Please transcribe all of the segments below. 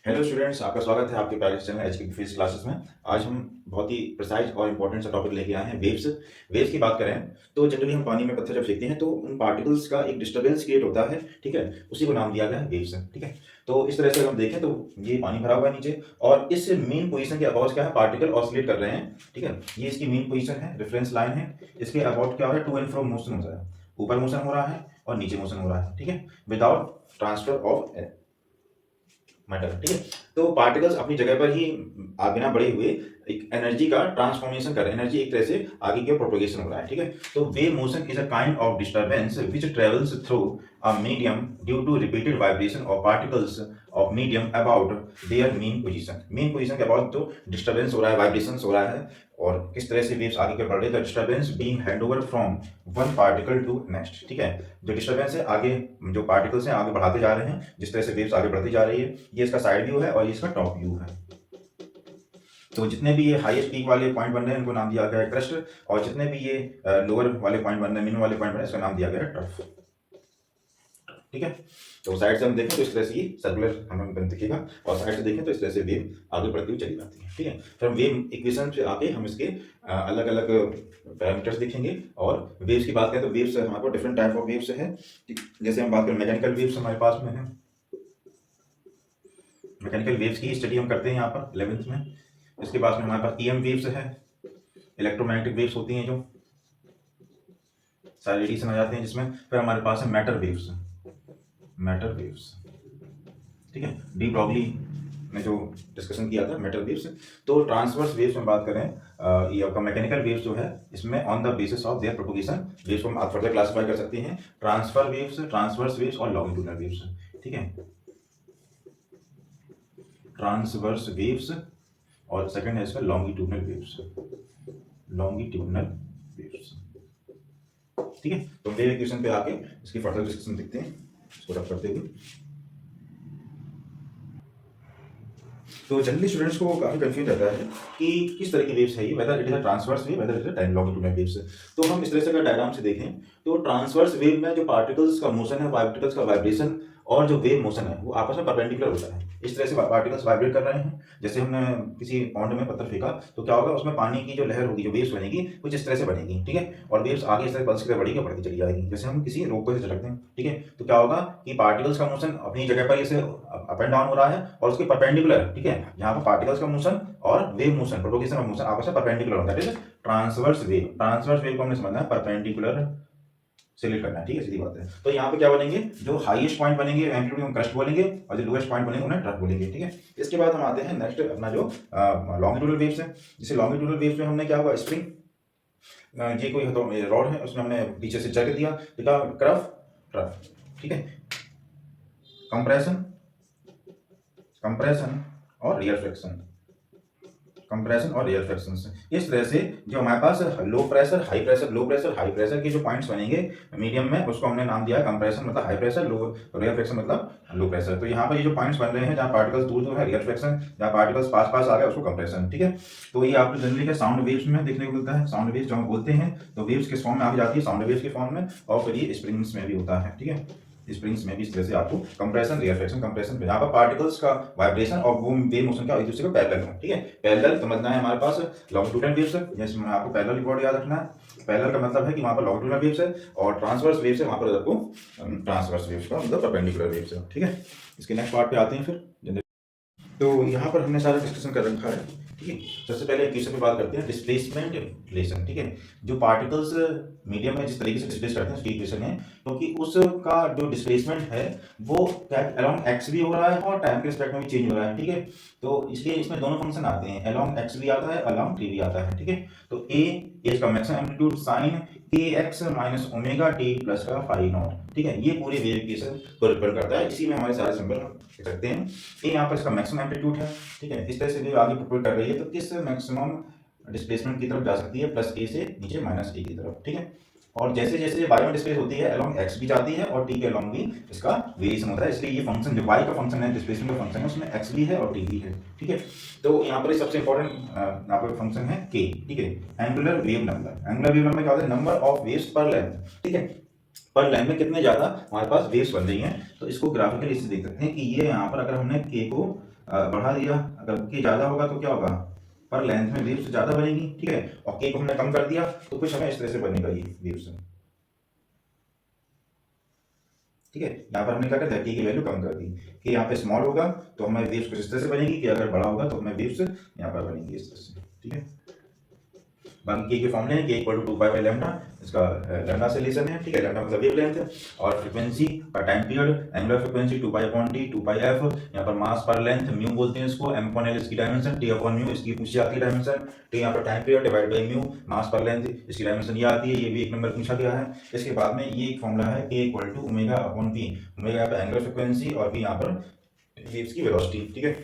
Hello students, आपका स्वागत है आपके प्यारे चैनल एचके फिजिक्स क्लासेस में। आज हम बहुत ही प्रिसाइज और इंपॉर्टेंट सा टॉपिक लेके आए हैं, वेव्स। वेव्स की बात करें तो जनरली हम पानी में पत्थर जब फेंकते हैं तो उन पार्टिकल्स का एक डिस्टर्बेंस क्रिएट होता है, ठीक है। उसी को नाम दिया गया है वेव्स, ठीक है। तो इस तरह से हम देखें तो ये पानी भरा हुआ है नीचे, और इस मेन पोजीशन के अबाउट क्या है, पार्टिकल ऑसिलेट कर रहे हैं, ठीक है। ये इसकी मेन पोजीशन है, रेफरेंस लाइन है। इसके अबाउट क्या हो रहा है, टू एंड फ्रो मोशन हो रहा है, ऊपर मोशन हो रहा है और नीचे मोशन हो रहा है, ठीक है, विदाउट ट्रांसफर ऑफ मैटर, ठीक है। तो पार्टिकल्स अपनी जगह पर ही बिना बढ़े हुए एक एनर्जी का ट्रांसफॉर्मेशन कर रहे हैं, एनर्जी एक तरह से आगे की ओर प्रोपगेशन हो रहा है, ठीक है। तो wave motion is a kind of disturbance which travels through a medium due to repeated vibration of particles of medium about their mean position के अबाउट तो डिस्टर्बेंस हो रहा है, वाइब्रेशन हो रहा है, और किस तरह से वेव्स आगे के बढ़ रहे हैं, disturbance being hand over from one particle to next, ठीक है। जो डिस्टर्बेंस है आगे, जो पार्टिकल्स हैं आगे बढ़ाते जा रहे हैं, जिस तरह से वेव्स आगे बढ़ती जा रही है। ये इसका साइड व्यू है और ये इसका टॉप व्यू है। तो जितने भी ये हाईएस्ट पीक वाले पॉइंट बन रहे हैं इनको नाम दिया गया है क्रस्ट, और जितने भी ये लोअर वाले पॉइंट बन रहे हैं, मिनिमम वाले पॉइंट बन रहे हैं, इसका नाम दिया गया है ट्रफ, ठीक है। तो साइड से हम देखें तो इस तरह से ये सर्कुलर हमें दिखेगा, और साइड से देखें तो इस तरह से वेव आगे बढ़ती हुई चली जाती है, ठीक है। फिर हम वेव इक्वेशन से आके हम इसके अलग अलग पैरामीटर्स देखेंगे। और वेव्स की बात करें तो वेव्स हमारे पास डिफरेंट टाइप ऑफ वेव्स है। जैसे हम बात करें मैकेनिकल वेव्स हमारे पास में है, मैकेनिकल वेव्स की स्टडी हम करते हैं यहाँ पर 11th में। इसके बाद में हमारे पास ईएम वेव्स है, इलेक्ट्रोमैग्नेटिक वेव्स होती हैं जो सारे रेडिएशन आ जाते हैं जिसमें। फिर हमारे पास है मैटर वेव्स, ठीक है। डी ब्रॉगली ने जो डिस्कशन किया था मैटर वेव्स। तो ट्रांसवर्स वेव्स में बात करें, ये आपका मैकेनिकल वेव्स जो है, इसमें on the basis of their propagation waves को हम फर्दर क्लासिफाई कर सकते हैं, ट्रांसफर वेव्स, ट्रांसवर्स वेव्स और लॉन्गिट्यूडनल वेव्स, ठीक है। ट्रांसवर्स वेव्स और सेकंड है इसका लॉन्गिट्यूडनल वेव्स, ठीक है। तो वेव इक्वेशन पे आके इसकी फर्दर डिस्कशन देखते हैं, इसको रफ करते हुए। तो जनरली स्टूडेंट्स को काफी कंफ्यूज रहता है कि किस तरह की वेव्स है ये, whether it is a transverse wave, whether it is a longitudinal waves. तो हम इस तरह से अगर डायग्राम से देखें तो ट्रांसवर्स वेव में जो पार्टिकल्स का मोशन है, पार्टिकल्स का वाइब्रेशन और जो वेव मोशन है वो आपस में परपेंडिकुलर होता है। इस तरह से पार्टिकल्स वाइब्रेट कर रहे हैं, जैसे हमने किसी पॉन्ड में पत्थर फेंका तो क्या होगा, उसमें पानी की जो लहर होगी, जो वेव्स बनेगी, कुछ इस तरह से बनेगी, ठीक है। और वेव्स आगे इस तरह पल्स की तरह बढ़ेगी, बढ़ती चली जाएगी। जैसे हम किसी रोप को झटकते हैं, ठीक है, तो क्या होगा कि पार्टिकल्स का मोशन अपनी जगह पर इसे अप एंड डाउन हो रहा है और उसके परपेंडिकुलर, ठीक है। यहाँ पर पार्टिकल्स का मोशन और wave motion, propagation of motion आपस में परपेंडिकुलर होता है, ठीक है। ट्रांसवर्स वेव, ट्रांसवर्स वेव को हमने समझना है परपेंडिकुलर सिलेक्ट करना है, ठीक है, सीधी बात है। तो यहाँ पे क्या बनेंगे, जो हाईएस्ट पॉइंट बनेंगे एम्पलीट्यूड हम क्रस्ट बोलेंगे, और जो लोएस्ट पॉइंट बनेंगे उन्हें ट्रफ बोलेंगे, ठीक है। इसके बाद हम आते हैं नेक्स्ट अपना जो लॉन्गिट्यूडल वेव्स है। जैसे लॉन्गिट्यूडल वेव्स में हमने क्या हुआ, स्प्रिंग, ये कोई रॉड है, उसमें हमने पीछे से जग दिया, देखा क्रफ ट्रफ, ठीक है। कंप्रेशन, कंप्रेशन और रियरफ्रैक्शन, कंप्रेशन और रियरफ्रैक्शन से इस तरह से जो हमारे पास low pressure high pressure, low pressure high pressure के जो पॉइंट्स बनेंगे मीडियम में, उसको हमने नाम दिया है कंप्रेशन मतलब हाई प्रेशर, लो रियरफ्रैक्शन मतलब लो प्रेशर। तो यहाँ पर ये जो पॉइंट्स बन रहे हैं जहाँ पार्टिकल्स दूर दूर है रियरफ्रैक्शन, जहाँ पार्टिकल्स पास पास आ गए उसको कंप्रेशन, ठीक है। तो ये आपको जनरली के साउंड वेव्स में देखने को मिलता है। साउंड वेव्स जो हम बोलते हैं तो वेव्स किस फॉर्म में आ जाती है, साउंड वेव्स के फॉर्म में, और फिर ये स्प्रिंग्स में भी होता है, ठीक है। स्प्रिंग्स में भी इस तरह से आपको कंप्रेशन रियरफ्रैक्शन, कंप्रेशन पे यहाँ पर पार्टिकल्स का वाइब्रेशन और वो वेव मोशन का एक दूसरे को पैरेलल हो, ठीक है। पैरेलल समझना है हमारे पास लॉन्गिट्यूडनल वेव्स है, जिसमें आपको पैरेलल वर्ड याद रखना है। पैरेलल का मतलब है कि वहाँ पर लॉन्गिट्यूडनल वेव्स है, और ट्रांसवर्स वेव्स है, वहाँ पर आपको ट्रांसवर्स वेव्स का मतलब परपेंडिकुलर वेव्स है, ठीक है। इसके नेक्स्ट पार्ट पे आते हैं फिर। तो यहाँ पर हमने सारा डिस्कशन कर रखा है, ठीक है। सबसे पहले इक्वेशन पे बात करते हैं, डिस्प्लेसमेंट रिलेशन, ठीक है। जो पार्टिकल्स मीडियम में जिस तरीके से डिस्प्लेस करते हैं उसकी इक्वेशन है, क्योंकि उसका जो डिस्प्लेसमेंट है वो अलोंग एक्स भी हो रहा है और टाइम के रिस्पेक्ट में भी चेंज हो रहा है, ठीक है। तो इसलिए इसमें दोनों फंक्शन आते हैं, अलोंग एक्स भी आता है, अलोंग टी भी आता है, ठीक है। तो ए इसका मैक्सिमम एम्पलीट्यूड साइन के x minus omega T plus का फाई नॉट, ठीक है। ये पूरे वेव इक्वेशन को रिप्रेजेंट करता है, इसी में हमारे सारे सिंबल लिख सकते हैं। ए यहाँ पर इसका मैक्सिमम एम्पलीट्यूड है, ठीक है। इस तरह से वेव आगे प्रोपेल कर रही है तो किस मैक्सिमम डिस्प्लेसमेंट की तरफ जा सकती है, प्लस ए से नीचे माइनस ए की तरफ, ठीक है। और जैसे जैसे ये वाई में डिस्प्लेस होती है अलोंग एक्स भी जाती है और टी के अलोंग भी इसका वेरिएशन होता है, इसलिए ये फंक्शन जो वाई का फंक्शन है, डिस्प्लेसमेंट का फंक्शन है, उसमें एक्स भी है और टी भी है, ठीक है। तो यहाँ पर सबसे इंपॉर्टेंट यहाँ पर फंक्शन है के, ठीक है। Angular wave number, angular wave number क्या होता है, नंबर ऑफ वेव्स पर लेंथ, ठीक है। पर लाइन में कितने ज्यादा हमारे पास वेव्स बन रही हैं, तो इसको ग्राफिकली इससे देख सकते हैं कि ये यहाँ पर अगर हमने के को बढ़ा दिया, अगर के ज़्यादा होगा तो क्या होगा, पर लेंथ में वेव्स ज़्यादा बनेगी, ठीक है, और के को हमने कम कर दिया तो कुछ हमें इस तरह से बनेगा ये वेव्स, ठीक है। यहाँ पर हमने क्या कर दिया, के की वैल्यू कम कर दी, कि यहाँ पे स्मॉल होगा तो हमें वेव्स कुछ इस तरह से बनेगी, कि अगर बड़ा होगा तो हमें वेव्स यहाँ पर बनेगी इस तरह से, ठीक है। बाकी के फॉर्मूले हैं, k equal to 2 pi by lambda, इसका लैम्डा से रिलेशन है, ठीक है, लैम्डा मतलब वेवलेंथ है, और फ्रीक्वेंसी का time period, angular frequency 2 pi upon T, 2 pi F, यहाँ पर मास पर लेंथ म्यू बोलते हैं इसको, एम अपॉन एल इसकी डायमेंशन, टी अपॉन म्यू इसकी पूछी जाती है डायमेंशन, टी यहाँ पर time period divide by mu, mass पर लेंथ इसकी डायमेंशन ये आती है, ये भी एक नंबर पूछा गया है। इसके बाद में ये एक फॉर्मूला है, k equal to omega upon p, omega यहाँ पर एंगुलर फ्रीक्वेंसी और पी यहाँ पर वेव्स की वेलोसिटी, ठीक है।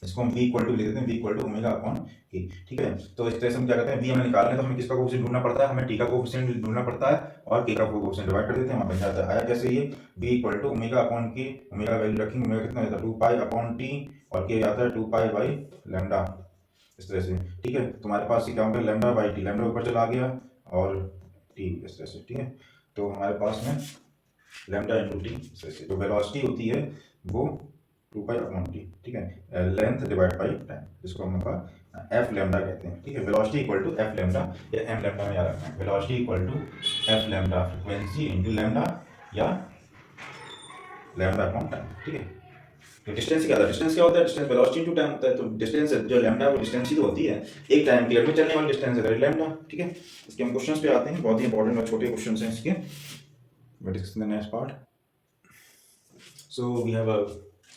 इसको हम v इक्वल टू लिख देते हैं, v equal to omega upon k, ठीक है। तो इस तरह से हम क्या करते हैं, v हमें निकालना है तो हमें किसका कोफिशिएंट ढूंढना पड़ता है, हमें t का कोफिशिएंट ढूंढना पड़ता है और k का कोफिशिएंट डिवाइड कर देते हैं, वहां बन जाता है। आया कैसे ये, v equal to omega upon k, omega value रखेंगे, ओमेगा कितना आता है 2 पाई अपॉन t, और k आता है 2 पाई बाई लैम्डा, इस तरह से, ठीक है। तुम्हारे पास क्या होगा, लैम्डा बाई टी, लैम्डा ऊपर चला गया और t इस तरह से, ठीक है। तो हमारे पास में लैम्डा इंटू टी इस तरह से, जो वेलोसिटी होती है वो 2 पाई अपॉन टी, ठीक है, लेंथ डिवाइड बाई टाइम, जिसको हम एफ लैम्डा कहते हैं, ठीक है। Velocity equal to f lambda या एम लैम्डा में याद रखना है, velocity equal to f lambda frequency into lambda या लैम्डा अपॉन टाइम, ठीक है। तो डिस्टेंस क्या होता है, डिस्टेंस क्या होता है, डिस्टेंस वेलोसिटी इंटू टाइम होता है। तो डिस्टेंस जो लैम्डा है वो डिस्टेंस ही तो होती है, एक टाइम पीरियड में चलने वाली डिस्टेंस है लैम्डा, ठीक है। इसके हम क्वेश्चंस पे आते हैं, बहुत ही इंपॉर्टेंट और छोटे क्वेश्चंस हैं इसके, we discuss in the next part. So we have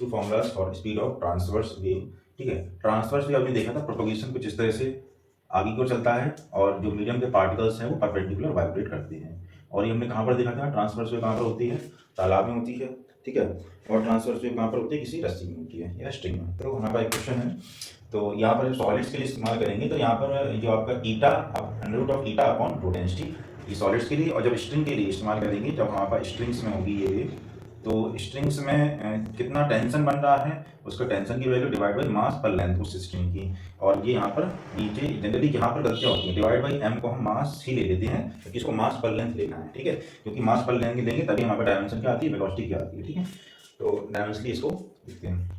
two formulas for speed of transverse wave, ठीक है। ट्रांसवर्स वेव आपने देखा था, प्रोपोगेशन कुछ इस तरह से आगे की ओर चलता है और जो मीडियम के पार्टिकल्स हैं वो परपेंडिकुलर वाइब्रेट करते हैं, और ये हमने कहाँ पर देखा था, ट्रांसवर्स वेव कहाँ पर होती है, तालाब में होती है, ठीक है, और ट्रांसवर्स वेव कहाँ पर होती है, किसी रस्सी में होती है या स्ट्रिंग में। तो हमारा एक क्वेश्चन है, तो यहाँ पर सॉलिड्स के लिए इस्तेमाल करेंगे, तो यहाँ पर जो आपका eta under root of eta upon rho density, ये सॉलिड्स के लिए, और जब स्ट्रिंग के लिए इस्तेमाल करेंगे, जब हमारे पास स्ट्रिंग्स में होगी ये, तो स्ट्रिंग्स में कितना टेंशन बन रहा है, उसका टेंशन की वैल्यू डिवाइड बाई मास पर लेंथ उस स्ट्रिंग की, और ये यहाँ पर नीचे जनरली यहाँ पर गलतियाँ होती हैं, डिवाइड बाई एम को हम मास ही ले लेते हैं, क्योंकि इसको मास पर लेंथ लेना है, ठीक है, क्योंकि मास पर लेंगे तभी हमारे डायमेंशन क्या आती है, वेलोसिटी क्या आती है, ठीक है। तो डायमेंशनली इसको लिखते हैं,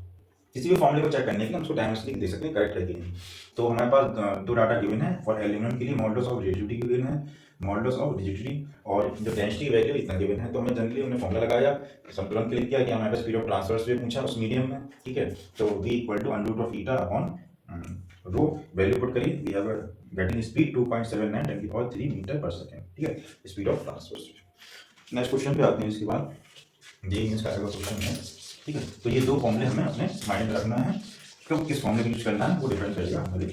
किसी भी फॉर्मूले को चेक करने के लिए हम उसको डायमेंशनली दे सकते हैं, करेक्ट है कि नहीं। तो हमारे पास दो डाटा गिवन है, फॉर एलिमेंट के लिए मॉडुलस ऑफ रिजिडिटी गिवन है, मॉडुलस ऑफ रिजिडिटी, और जो डेंसिटी वैल्यू इतना गिवन है। तो हमें जनरली हमने फॉर्मूला लगाया, संतुलन के लिए किया कि हमारे पास स्पीड ऑफ ट्रांसवर्स वेव पूछा उस मीडियम में, ठीक है। तो v equal to under root of eta upon rho, value put करिए, वी हैव गेटिंग स्पीड 2.79 10 की पावर 3 मीटर पर सेकंड, ठीक है, speed of transverse wave. Next question पे आते हैं, इसके बाद ये इसका अगला क्वेश्चन है, ठीक है। तो ये दो फॉर्मूले हमें अपने माइंड में रखना है, कब किस फॉर्मूले यूज करना है वो डिपेंड करेगा हमारे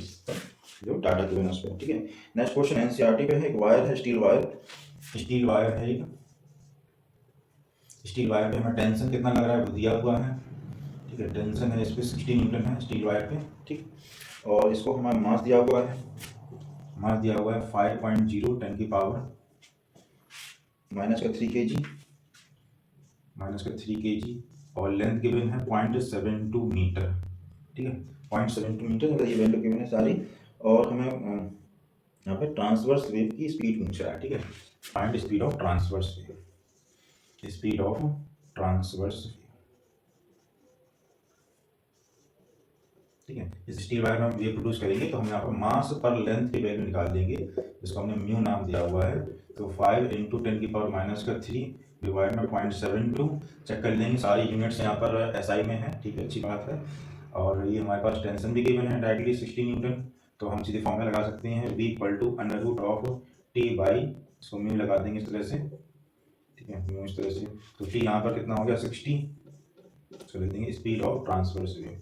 जो डाटा गिवन है उस पर, ठीक है। नेक्स्ट क्वेश्चन एनसीईआरटी पे है, एक वायर है, स्टील वायर है, एक स्टील वायर पे हमें टेंशन कितना लग रहा है वो दिया हुआ है, ठीक है, टेंशन है इस पर 60 न्यूटन है स्टील वायर पे, ठीक, और इसको हमें मास दिया हुआ है, 5.0 10 की पावर -3 kg, और लेंथ गिवन है 0.72 मीटर, ठीक है, 0.72 मीटर, मतलब ये वैल्यू गिवन है सारी, और हमें यहाँ पे ट्रांसवर्स वेव की स्पीड पूछ रहा है, ठीक है, find speed of transverse wave, speed of transverse, ठीक है। इस स्टील वायर में हम वेव प्रोड्यूस करेंगे तो हम यहाँ पर मास पर लेंथ की वैल्यू निकाल देंगे, जिसको हमने म्यू नाम दिया हुआ है। तो 5 × 10 की पावर -3 डिवाइड में 0.72, चेक कर लेंगे सारी यूनिट्स यहाँ पर एसआई में है, ठीक है, अच्छी बात है। और ये हमारे पास टेंशन भी गिवन है डायरेक्टली 60 न्यूटन, तो हम सीधे फॉर्मूला लगा सकते हैं, v equal to under root of T by, इसको म्यू लगा देंगे इस तरह से, ठीक है, म्यू इस तरह से। तो टी यहाँ पर कितना हो गया 60, इसको लिख देंगे speed of transverse wave,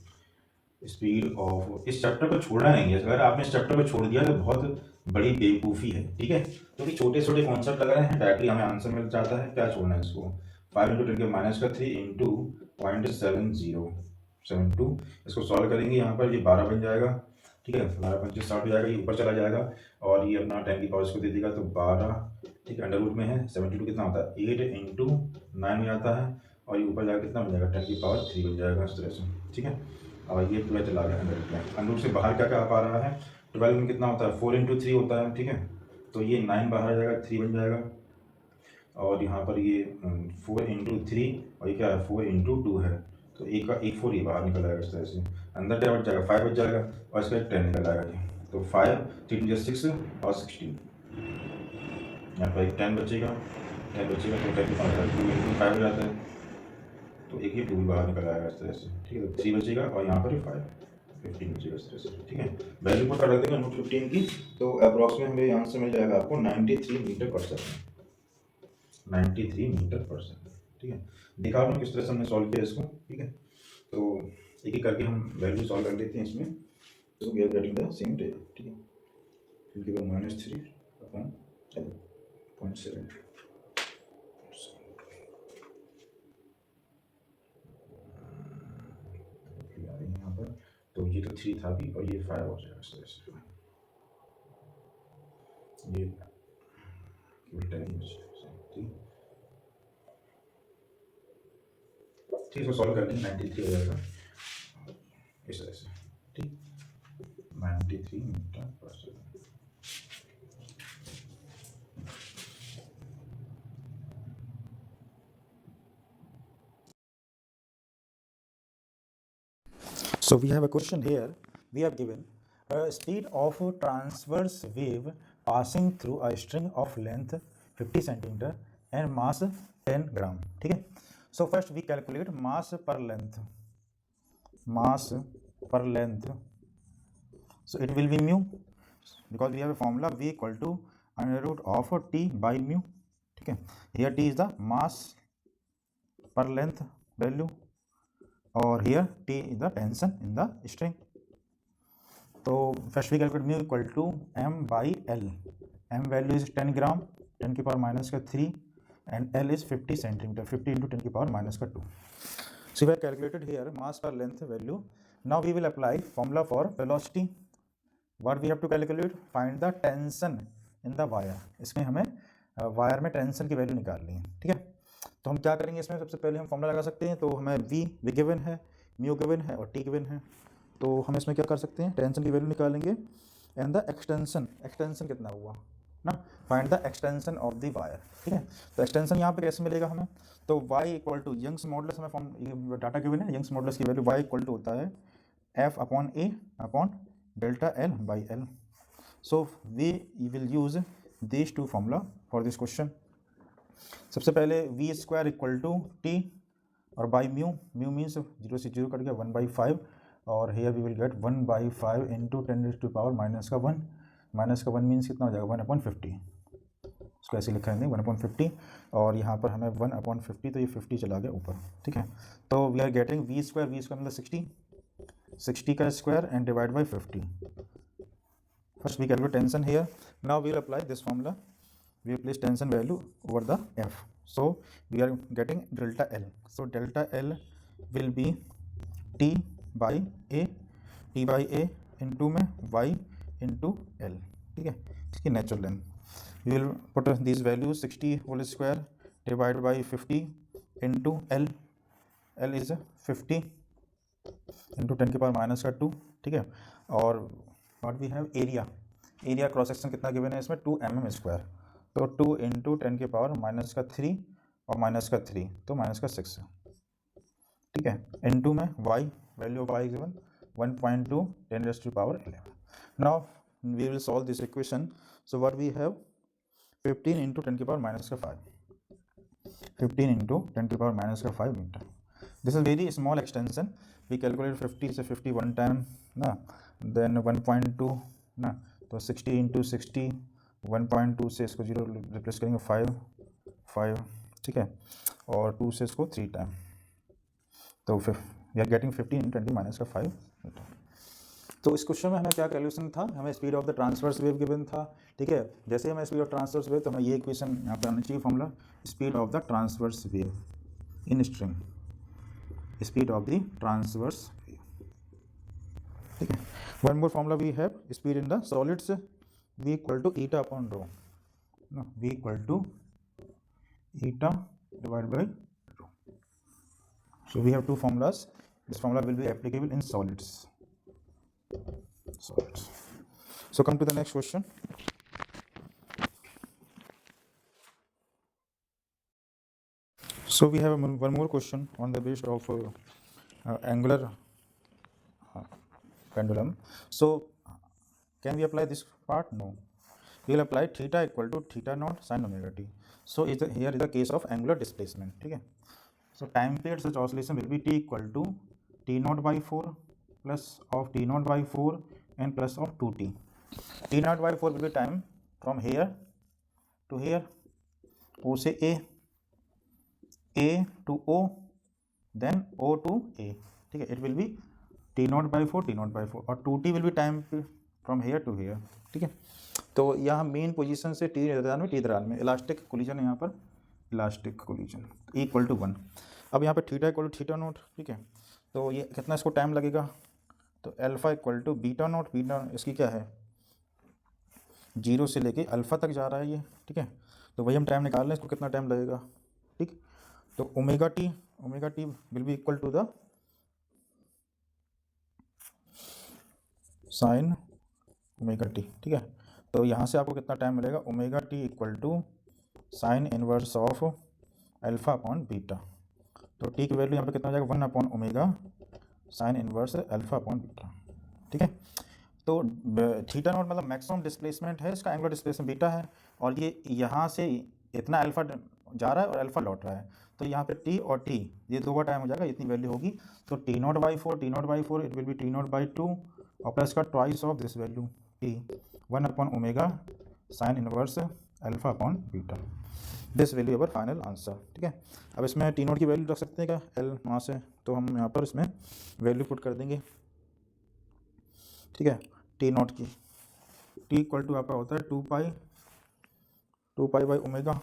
speed of, इस चैप्टर को छोड़ना नहीं है, अगर आपने इस चैप्टर को छोड़ दिया तो बहुत बड़ी बेवकूफ़ी है, ठीक है, क्योंकि छोटे छोटे कॉन्सेप्ट लग रहे हैं, डायरेक्टली हमें आंसर मिल जाता है, क्या छोड़ना है इसको, 5 × 10⁻³ इंटू 0.7072, इसको सॉल्व करेंगे, यहाँ पर ये 12 बन जाएगा, ठीक है, 12×5 60 हो जाएगा, ये ऊपर चला जाएगा, और ये अपना 10 की पावर इसको दे देगा, तो 12, ठीक है, अंडर रूट में है, 72 कितना होता है 8 × 9 में आता है, और ये ऊपर जाकर कितना बन जाएगा 10 की पावर 3 बन जाएगा इस तरह से, ठीक है। और ये 12 चला गया अंडर में, अंडर से बाहर क्या क्या आ पा रहा है, 12 में कितना होता है 4 × 3 होता है, ठीक है, तो ये 9 बाहर आ जाएगा, 3 बन जाएगा, और यहाँ पर ये 4 × 3 और ये क्या है 4 × 2 है, तो एक का एक 4 ये बाहर निकल आएगा इस तरह से, अंदर क्या बच जाएगा 5 बच जाएगा और इसका 10 निकल आएगा ये। तो 5 3 × 6 और 16, यहाँ पर एक 10 बचेगा, 10 बचेगा तो 10 के 5 2 × 5 हो जाता है, तो एक ही 2 बाहर निकल आएगा इस तरह से, ठीक है। तो 3 बचेगा और यहाँ पर 15 बचेगा इस तरह से, ठीक है। वैल्यू पुट कर देते हैं नोट 15 की, तो अप्रॉक्स में हमें आंसर मिल जाएगा आपको 93 metre per second, 93 metre per second, ठीक है। दिखा रहा हूँ किस तरह से हमने सॉल्व किया इसको, ठीक है। तो एक एक करके हम वैल्यू सॉल्व कर लेते हैं इसमें, तो we are getting the same table, ठीक है। -3 अपॉन 0.7, यहाँ पर तो ये तो 3 था भी और ये 5 हो जाएगा इस तरह से, ये केवल 10 ही बचेगा, ठीक है। सॉल्व करके 93 हो जाएगा इस तरह से, ठीक, 93 metre per second. So we have a question here. We have given a speed of a transverse wave passing through a string of length 50 centimeter and mass 10 gram. ठीक है. So first we calculate mass per length. Mass per length. So it will be mu, because we have a formula v equal to under root of t by mu. ठीक है. Here t is the mass per length value, और here T is the tension in the string. तो first we calculate mu equal to m by l, m value is 10 gram 10 की power -3 and l is 50 centimetre 50 into 10 की power -2. So we have calculated here mass per length value. Now we will apply formula for velocity. What we have to calculate? Find the tension in the wire. इसमें हमें wire में tension की value निकालनी है, ठीक है। तो हम क्या करेंगे इसमें, सबसे पहले हम फॉर्मूला लगा सकते हैं। तो हमें v गिवन है, म्यू गिवन है और t गिवन है। तो हम इसमें क्या कर सकते हैं, टेंशन की वैल्यू निकालेंगे एंड द एक्सटेंशन कितना हुआ ना, find the extension of the wire, ठीक है। तो एक्सटेंशन यहाँ पे कैसे मिलेगा हमें, तो y equal to Young's modulus, हमें फॉर्म डाटा गिवन है, यंग्स मॉडुलस की वैल्यू y इक्वल टू होता है f upon a upon delta l by l. So we will use this two formula for this question. सबसे पहले v square equal to T और by mu, mu means 0 से 0 cut गया 1/5, और here we will get 1/5 into 10⁻⁻1, -1 मीन्स कितना हो जाएगा 1/50, इसको ऐसे लिखा है 1/50, और यहाँ पर हमें 1/50, तो ये 50 चला गया ऊपर, ठीक है। तो we are getting v square मतलब 60 का square and divide by 50. First we calculate tension here. Now we will apply this formula. We will place tension value over the F. So we are getting delta L. So delta L will be T by A, T by A into में Y into L, ठीक है, इसकी natural length. We will put these values 60 whole square divided by 50 into L. L is 50 into 10 की power -2, ठीक है। और what we have area cross section कितना given है इसमें 2 mm स्क्वायर, तो 2 इंटू 10 की पावर -3 और -3 तो -6, ठीक है, इनटू में y value of y given 1.2 10⁻11. Now we will solve this equation. So what we have 15 into 10 की पावर -5, 15 इंटू 10 की power -5 metre. This is very small extension. We calculate 50 से 50 वन टाइम ना, then 1.2 ना, तो 60 into 60 1.2 से इसको 0 replace करेंगे 5, ठीक है, और 2 से इसको 3 टाइम, तो फिर we are getting 15 into 10⁻5 metre. तो इस क्वेश्चन में हमें क्या कैलकुलेशन था, हमें speed of the transverse wave given था, ठीक है। जैसे हमें स्पीड ऑफ ट्रांसवर्स वेव, तो हमें ये इक्वेशन यहाँ पर आना चाहिए formula, speed of the transverse wave in string, speed of the transverse wave, ठीक है. One more formula we have, speed in the solids v equal to eta upon rho, no, v equal to eta divide by rho. So we have two formulas. This formula will be applicable in solids. So come to the next question. So we have one more question on the basis of angular pendulum. So can we apply this part? No. We will apply theta equal to theta naught sin omega t. So here is the case of angular displacement. ठीक है. So time period such oscillation will be t equal to t naught by 4 plus of t naught by 4 and plus of 2t. T naught by 4 will be time from here to here, O से A to O, then O to A. ठीक है. It will be t naught by 4 और 2t will be time from here to here. ठीक है. तो यहाँ main position से T दरार में इलास्टिक कोलिजन है, यहाँ पर इलास्टिक कोलिजन इक्वल टू 1. अब यहाँ पे theta equal to theta naught. ठीक है. तो ये कितना इसको टाइम लगेगा, तो alpha equal to beta naught. Beta इसकी क्या है, 0 से लेके अल्फा तक जा रहा है ये. ठीक है. तो वही हम टाइम निकाल रहे हैं, इसको कितना टाइम लगेगा. ठीक. तो omega t will be equal to the sine omega t. ठीक है. तो यहाँ से आपको कितना टाइम मिलेगा, omega t equal to sine inverse of alpha upon beta. तो टी की वैल्यू यहाँ पे कितना हो जाएगा, 1 upon omega sine inverse alpha upon beta. ठीक है. तो थीटा नॉट मतलब मैक्सिमम डिस्प्लेसमेंट है, इसका एंगुलर डिस्प्लेसमेंट बीटा है, और ये यहाँ से इतना अल्फा जा रहा है और अल्फा लौट रहा है. तो यहाँ पे टी और टी ये 2 बार टाइम हो जाएगा, इतनी वैल्यू होगी. तो T not by 4 it will B T not by 2 और प्लस का twice of this value T 1 upon omega sine inverse alpha upon beta. This value our final answer. ठीक है. अब इसमें टी नोट की वैल्यू रख सकते हैं क्या, एल वहाँ से, तो हम यहाँ पर इसमें वैल्यू पुट कर देंगे. ठीक है. टी नोट की टी इक्वल टू आपका होता है 2 पाई बाई ओमेगा.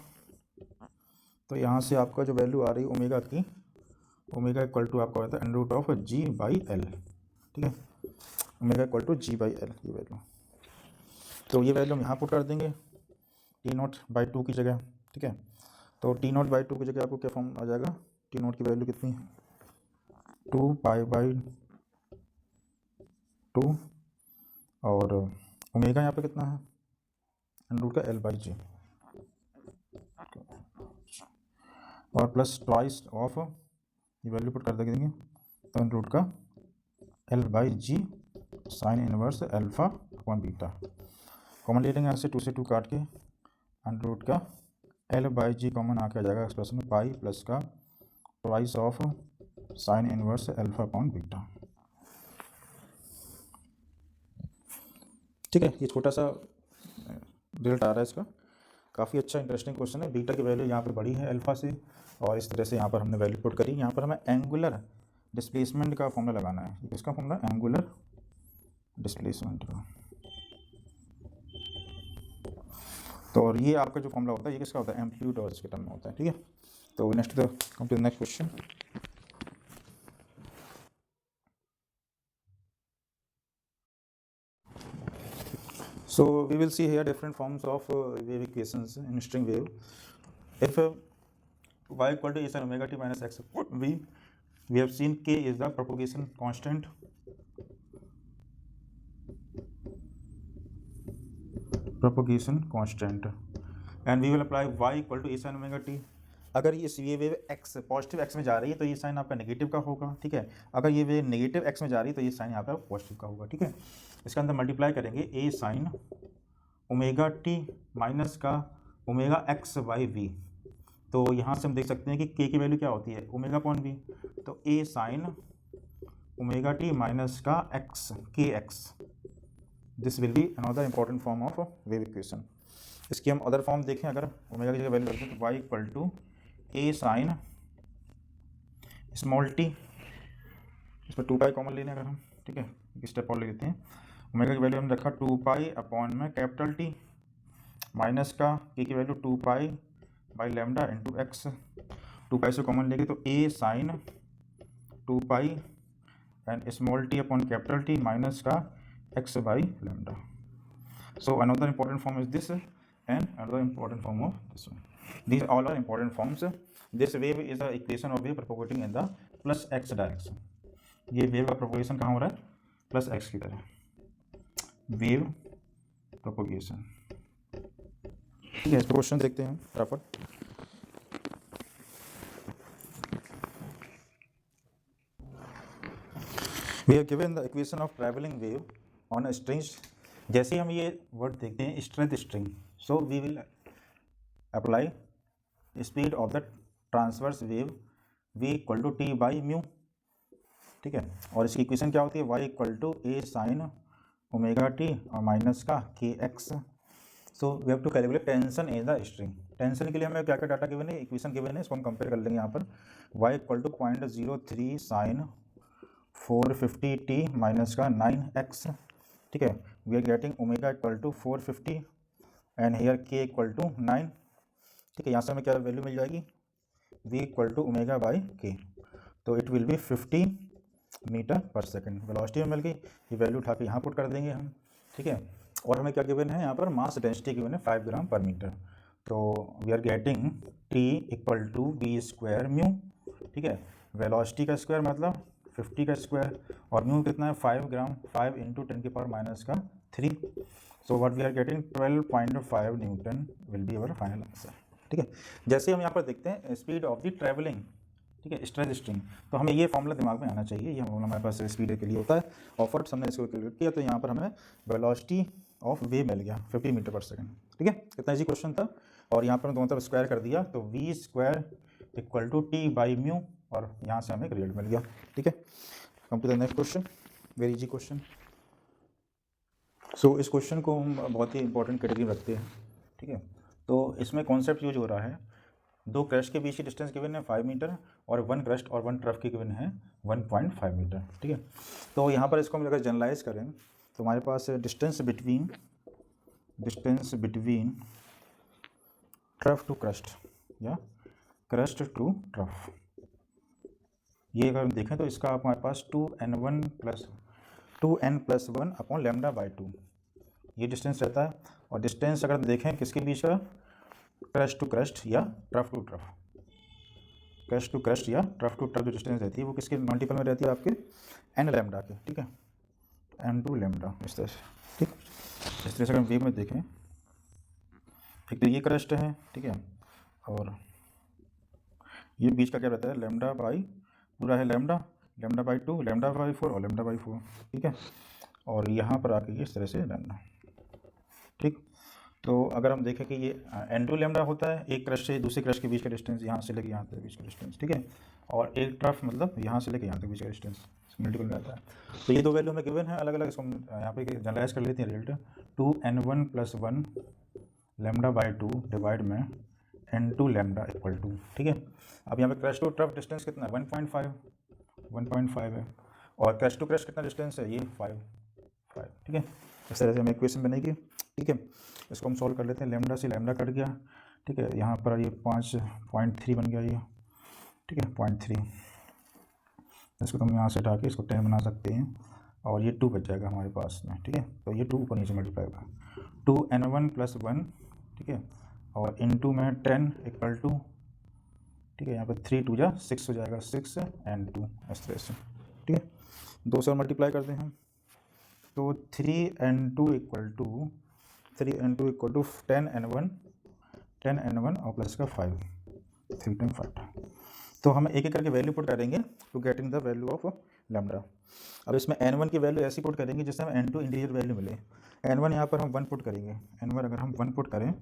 तो यहाँ से आपका जो वैल्यू आ रही है ओमेगा की, ओमेगा इक्वल टू आपका होता है under root of g by l. ठीक है. Omega equal to g by l ये वैल्यू. तो ये वैल्यू हम यहाँ पुट कर देंगे टी नोट बाई 2 की जगह. ठीक है. तो टी नोट बाई 2 की जगह आपको क्या फॉर्म आ जाएगा, टी नोट की वैल्यू कितनी है 2 पाई बाई 2 और ओमेगा यहाँ पे कितना है अंडर रूट का एल बाई जी और प्लस ट्वाइस ऑफ ये वैल्यू पुट कर देंगे, तो अंडर रूट का l by g sine inverse alpha upon beta. Common ले लेंगे यहाँ से 2 से 2 काट के, अंडर रूट का एल बाई जी कॉमन आके आ जाएगा एक्सप्रेशन में पाई प्लस का twice of sine inverse alpha upon beta. ठीक है. ये छोटा सा रिजल्ट आ रहा है इसका. काफ़ी अच्छा इंटरेस्टिंग क्वेश्चन है. बीटा की वैल्यू यहाँ पे बड़ी है अल्फा से, और इस तरह से यहाँ पर हमने वैल्यू पुट करी. यहाँ पर हमें एंगुलर डिस्प्लेसमेंट का फॉर्मूला लगाना है. इसका फॉर्मूला एंगुलर डिस्प्लेसमेंट का. तो और ये आपका जो फॉर्मूला होता है ये किसका होता है, एम्पलीट्यूड और इसके टर्म में होता है. ठीक है. तो next come to next question. So we will see here different forms of wave equations in string wave. If y equal to a sin omega t minus x, we have seen k is the propagation constant. And we will apply y equal to a sin omega t. अगर ये wave x positive x में जा रही है तो ये sign आपका negative का होगा. ठीक है. अगर ये वेव नेगेटिव x में जा रही है तो ये साइन यहाँ पे पॉजिटिव का होगा. ठीक है. इसका अंदर मल्टीप्लाई करेंगे a sign omega T minus का ओमेगा एक्स बाई वी. तो यहाँ से हम देख सकते हैं कि k की वैल्यू क्या होती है, ओमेगा अपॉन वी. तो a sign omega T minus का एक्स के x. This will be another important form of wave equation. इसकी हम अदर फॉर्म देखें, अगर ओमेगा की जगह वैल्यू रखें तो y equal to a sine small t, इस पर 2 पाई कॉमन लेने अगर हम. ठीक है. एक स्टेप और ले लेते हैं. ओमेगा की वैल्यू हमने रखा 2 पाई अपॉन में कैपिटल टी माइनस का k की value 2 pi by lambda into x. 2 pi से कॉमन लेंगे तो a sine 2 pi and small t upon capital t minus का x by lambda. So another important form is this and another important form of this one. These all are important forms. This wave is the equation of wave propagating in the plus x direction. ये wave का propagation कहाँ हो रहा है, plus x की तरह. Wave propagation. ठीक है. क्वेश्चन देखते हैं फटाफट. We have given the equation of travelling wave on a string. जैसे ही हम ये वर्ड देखते हैं strength string, so we will apply speed of the transverse wave v equal to t by mu, ठीक है। और इसकी इक्वेशन क्या होती है, y equal to A sign omega t और माइनस का k x. So we have to calculate tension in the string. Tension के लिए हमें क्या क्या डाटा गिवन है, इक्वेशन गिवन है, इसको हम कंपेयर कर लेंगे यहाँ पर। y equal to 0.03 sine 450 t minus का 9x, ठीक है। We are getting omega equal to 450 and here k equal to 9, ठीक है। यहाँ से हमें क्या वैल्यू मिल जाएगी, v equal to omega by k, तो it will be 50 metre per second. Velocity में मिल गई, ये वैल्यू उठा के यहाँ पुट कर देंगे हम, ठीक है। और हमें क्या गिवन है यहाँ पर, मास डेंसिटी गिवन है 5 ग्राम पर मीटर। तो we are getting t equal to v square mu, ठीक है। वेलोसिटी का स्क्वायर मतलब 50 का स्क्वायर, और म्यू कितना है 5 ग्राम, 5 इंटू 10 की पावर माइनस का 3। So what we are getting 12.5 newton will be our final answer, ठीक है। जैसे हम यहाँ पर देखते हैं स्पीड ऑफ द ट्रैवलिंग, ठीक है, स्ट्रेंथ स्ट्रिंग, तो हमें ये फॉर्मूला दिमाग में आना चाहिए। ये फॉर्मूला हमारे पास स्पीड के लिए होता है, और फर्स्ट हमने इसको कैलकुलेट किया तो यहाँ पर हमें वेलोसिटी ऑफ वेव मिल गया 50 मीटर पर सेकंड, ठीक है। कितना इजी क्वेश्चन था। और यहाँ पर दोनों तरफ स्क्वायर कर दिया, तो v square equal to t by mu, और यहाँ से हमें एक रिजल्ट मिल गया, ठीक है। Come to the next question, very easy question. So इस क्वेश्चन को हम बहुत ही इंपॉर्टेंट कैटेगरी में रखते हैं, ठीक है। तो इसमें कॉन्सेप्ट यूज हो रहा है, दो क्रस्ट के बीच की डिस्टेंस गिवन है 5 मीटर, और वन क्रस्ट और वन ट्रफ की गिवन है 1.5 मीटर, ठीक है। तो यहाँ पर इसको हम अगर जनरलाइज करें तो हमारे पास distance between trough to crest या क्रस्ट टू ट्रफ, ये अगर हम देखें तो इसका हमारे पास 2n plus 1 upon lambda by 2 ये डिस्टेंस रहता है। और डिस्टेंस अगर हम देखें किसके बीच का, क्रस्ट टू क्रस्ट या trough to trough, crest to crest या ट्रफ टू ट्रफ जो डिस्टेंस रहती है वो किसके मल्टीपल में रहती है, आपके n लैम्डा के, ठीक है, n2 लैम्डा, इस तरह से, ठीक। इस तरह से अगर हम वेव में देखें, एक तो ये क्रस्ट है, ठीक है, और ये बीच का क्या रहता है, लैम्डा बाई, पूरा है लैम्डा बाई 2, लैम्डा बाई 4 और लैम्डा बाई 4, ठीक है। और यहाँ पर आके इस तरह से लैम्डा, ठीक। तो अगर हम देखें कि ये n2 लैम्डा होता है, एक क्रस्ट से दूसरे क्रस्ट के बीच का डिस्टेंस, यहाँ से लेके यहाँ तक बीच का डिस्टेंस, ठीक है। और एक ट्रफ मतलब यहाँ से लेके यहाँ तक बीच का डिस्टेंस मल्टीपल रहता है। तो ये दो वैल्यू हमें गिवन है अलग अलग, इसको हम यहाँ पे जनरलाइज कर लेते हैं result, 2n1 plus 1 lambda by 2 divide में n2 लैम्डा इक्वल टू, ठीक है। अब यहाँ पे क्रस्ट टू ट्रफ डिस्टेंस कितना है, 1.5 है, और क्रस्ट टू क्रस्ट कितना डिस्टेंस है, ये 5, ठीक है। इस तरह से हमें इक्वेशन बनेगी, ठीक है। इसको हम सॉल्व कर लेते हैं, लैम्डा से लैम्डा कट गया, ठीक है। यहाँ पर ये 5.3 बन गया ये, ठीक है, 0.3। इसको तो हम यहाँ से हटा के इसको 10 बना सकते हैं, और ये 2 बच जाएगा हमारे पास में, ठीक है। तो ये 2 ऊपर नीचे मल्टीप्लाई होगा, 2n1 प्लस 1, ठीक है, और इनटू में 10 इक्वल टू, ठीक है, यहाँ पर 3 2 जा 6 हो जाएगा, 6n2, इस तरह से, ठीक है। 2 से मल्टीप्लाई करते हैं हम, तो 3n2 इक्वल टू 10n1 और प्लस का 5, 3.5। तो हम एक एक करके वैल्यू पुट करेंगे to getting the value of lambda. अब इसमें n1 की वैल्यू ऐसी पुट करेंगे जिससे हमें n2 इंटीजर वैल्यू मिले। n1 यहाँ पर हम 1 पुट करेंगे, n1 अगर हम 1 पुट करें,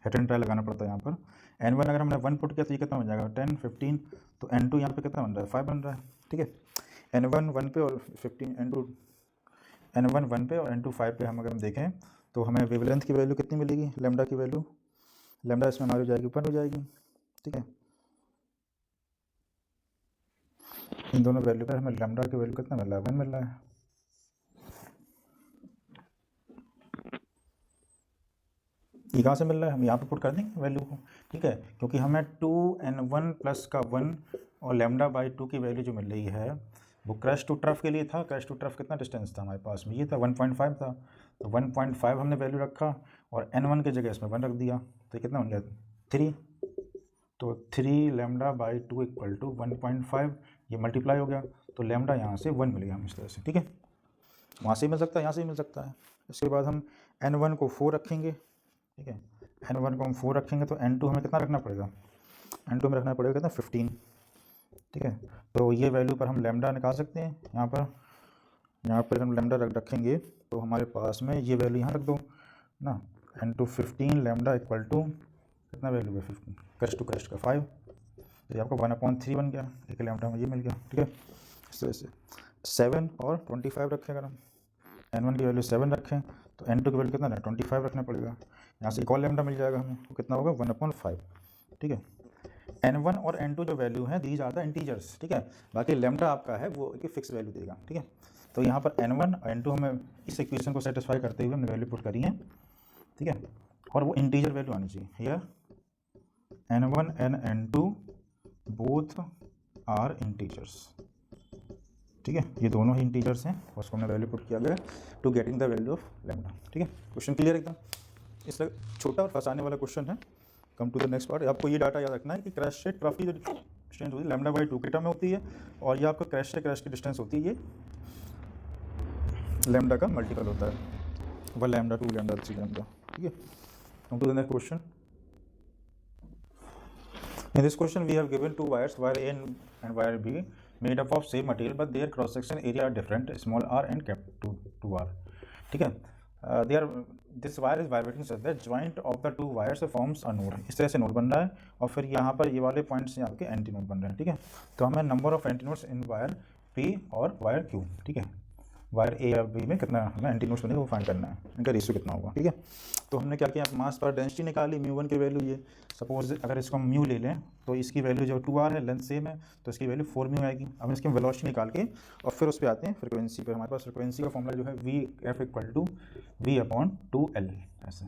हेड एंड ट्राई लगाना पड़ता है यहाँ पर। n1 अगर हमने 1 पुट किया तो ये कितना बन जाएगा, 10 15, तो n2 यहाँ पे कितना बन रहा है, 5 बन रहा है, ठीक है। n1 1 पे और 15 n1 1 पे और n2 5 पे हम अगर हम देखें तो हमें वेवलेंथ की वैल्यू कितनी मिलेगी, लैम्डा की वैल्यू, लैम्डा इसमें हमारी हो जाएगी, ऊपर हो जाएगी, ठीक है। इन दोनों वैल्यू पर हमें लैम्डा की वैल्यू कितना मिल रहा है, 1 मिल रहा है। ये कहाँ से मिल रहा है, हम यहाँ पे पुट कर देंगे वैल्यू को, ठीक है, क्योंकि हमें 2n1 प्लस का 1 और लैम्डा बाई 2 की वैल्यू जो मिल रही है वो क्रस्ट टू ट्रफ के लिए था। क्रस्ट टू ट्रफ कितना डिस्टेंस था हमारे पास में, ये था 1.5 था, तो 1.5 हमने वैल्यू रखा और n1 की जगह इसमें 1 रख दिया, तो ये कितना बन गया, 3। तो 3 लैम्डा बाई 2 इक्वल टू 1.5, ये मल्टीप्लाई हो गया, तो लैम्डा यहाँ से 1 मिल गया हम इस तरह से, ठीक है। वहाँ से ही मिल सकता है, यहाँ से ही मिल सकता है। इसके बाद हम n1 को 4 रखेंगे, ठीक है, n1 को हम 4 रखेंगे, तो n2 हमें कितना रखना पड़ेगा, n2 में रखना पड़ेगा कितना, 15, ठीक है। तो ये वैल्यू पर हम लैम्डा निकाल सकते हैं यहाँ पर, यहाँ पर हम लैम्डा रखेंगे तो हमारे पास में ये वैल्यू यहाँ रख दो ना, n/15 लैम्डा इक्वल टू कितना वैल्यू है 15 क्रस्ट का 5, तो आपको 1/3 बन गया, एक लैम्डा में ये मिल गया। ठीक है, इस तरह से 7 और 25 रखें, अगर हम n1 की वैल्यू 7 रखें तो n2 की वैल्यू कितना है 25 रखना पड़ेगा। यहाँ से एक और लैम्डा मिल जाएगा हमें, तो कितना होगा 1/5। ठीक है, n1 और n2 जो वैल्यू है दीज आर द इंटीजर्स। ठीक है, बाकी लैम्डा आपका है वो एक फिक्स वैल्यू देगा। ठीक है, तो यहाँ पर n1 और n2 हमें इस इक्वेशन को सेटिस्फाई करते हुए हमने वैल्यू पुट करी है। ठीक है, और वो इंटीजर वैल्यू आनी चाहिए। Here n1 and n2 both are integers. ठीक है, ये दोनों ही इंटीजर्स हैं और उसको हमने वैल्यू पुट किया गया to getting the value of lambda. ठीक है, क्वेश्चन क्लियर एकदम, इसलिए छोटा और फंसाने वाला क्वेश्चन है। Come to the next part. आपको ये डाटा याद रखना है कि क्रैश से ट्रफ की जो डिस्टेंस होती है λ/2 के टर्म में होती है, और ये आपका क्रैश से क्रैश की डिस्टेंस होती है, ये लैम्डा का मल्टीपल होता है, 1 लैम्डा 2 लैम्डा 3 लैम्डा। ठीक है, come to the next question. In this question, we have given two wires, wire A and wire B, made up of same material, but their cross section area are different, small r and cap 2r. ठीक है, this wire is vibrating such that joint of the two wires forms a node. इस तरह से node बन रहा है, और फिर यहाँ पर ये वाले पॉइंट्स आपके एंटी नोड बन रहे हैं। ठीक है, तो हमें number of anti nodes in wire P और वायर Q, ठीक है, वायर ए और बी में कितना हमें एंटी नोड्स बनेगा वो फाइंड करना है, इनका रेशियो कितना होगा। ठीक है, तो हमने क्या किया, मास पर डेंसिटी निकाली, μ1 की वैल्यू ये, सपोज अगर इसको हम म्यू ले लें तो इसकी वैल्यू जो 2r है, लेंथ सेम है, तो इसकी वैल्यू 4μ आएगी। अब इसकी वेलोसिटी निकाल के और फिर उस पर आते हैं फ्रिक्वेंसी पर। हमारे पास फ्रिक्वेंसी का फॉर्मूला जो है Vf = v/2L ऐसे।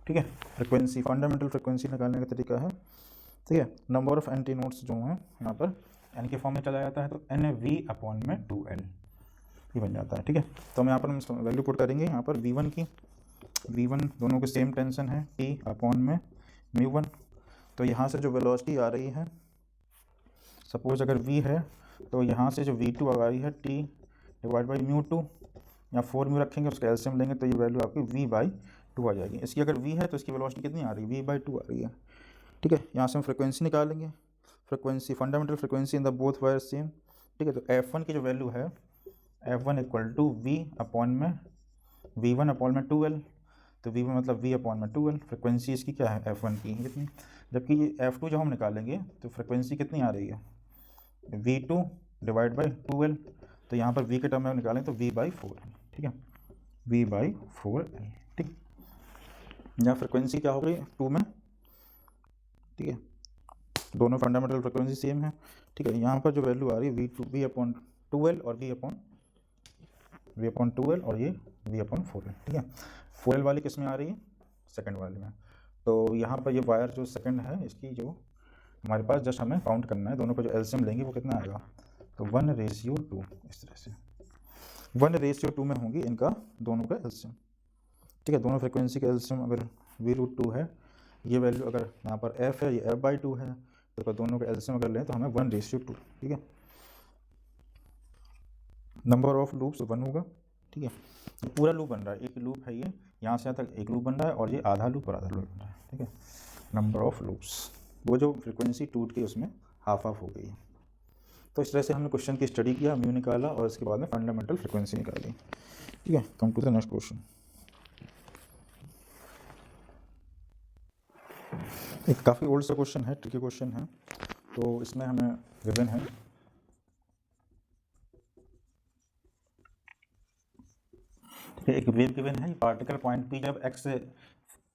ठीक है, फ्रिक्वेंसी फंडामेंटल फ्रिक्वेंसी निकालने का तरीका है। ठीक है, नंबर ऑफ एंटी नोड्स जो हैं यहाँ पर n के फॉर्म में चला जाता है, तो NV/2L ये बन जाता है। ठीक है, तो हम यहाँ पर हम वैल्यू पुट करेंगे यहाँ पर V1 की, V1 दोनों के सेम टेंशन है T/μ1। तो यहाँ से जो वेलोसिटी आ रही है, सपोज अगर V है तो यहाँ से जो V2 आ रही है T/μ2, या 4μ रखेंगे, उसका एलसीएम लेंगे तो ये वैल्यू आपकी V/2 आ जाएगी। इसकी अगर V है तो इसकी वेलोसिटी कितनी आ रही है, V/2 आ रही है। ठीक है, यहाँ से हम फ्रिक्वेंसी निकालेंगे, frequency fundamental frequency in the both wire same. ठीक है, तो F1 की जो वैल्यू है F1 = V/2L, तो V1 मतलब V/2L। फ्रिक्वेंसी इसकी क्या है F1 की कितनी, जबकि ये F2 जब हम निकालेंगे तो फ्रिक्वेंसी कितनी आ रही है V2/2L, तो यहाँ पर V के टर्म में निकालें तो V/4। ठीक है, V/4L। ठीक, यहाँ फ्रिक्वेंसी क्या हो गई 2 में। ठीक है, दोनों फंडामेंटल फ्रिक्वेंसी सेम है। ठीक है, यहाँ पर जो वैल्यू आ रही है V/2L और V/2L और ये V/4L। ठीक है, 4L वाली किस में आ रही है, सेकंड वाले में। तो यहाँ पर ये वायर जो सेकंड है, इसकी जो हमारे पास जस्ट हमें काउंट करना है, दोनों का जो एलसीएम लेंगे वो कितना आएगा, तो 1:2। इस तरह से 1:2 में होंगी इनका दोनों का एलसीएम। ठीक है, दोनों फ्रिक्वेंसी का एलसीएम अगर V√2 है, ये वैल्यू अगर यहाँ पर F है, ये F/2 है, तो दोनों का एलसीएम अगर लें तो हमें 1:2। ठीक है, नंबर ऑफ लूप्स 1 होगा। ठीक है, पूरा लूप बन रहा है, एक लूप है ये, यहाँ से यहाँ तक एक लूप बन रहा है, और ये आधा लूप और आधा लूप बन रहा है। ठीक है, नंबर ऑफ लूप्स, वो जो फ्रिक्वेंसी टूट के उसमें हाफ हो गई है। तो इस तरह से हमने क्वेश्चन की स्टडी किया, म्यू निकाला, और इसके बाद में फंडामेंटल फ्रिक्वेंसी निकाली। ठीक है, come to the next question. एक काफ़ी ओल्ड सा क्वेश्चन है, ट्रिकी क्वेश्चन है, तो इसमें हमें गिवन है एक वेव गिवन है, पार्टिकल पॉइंट P जब x से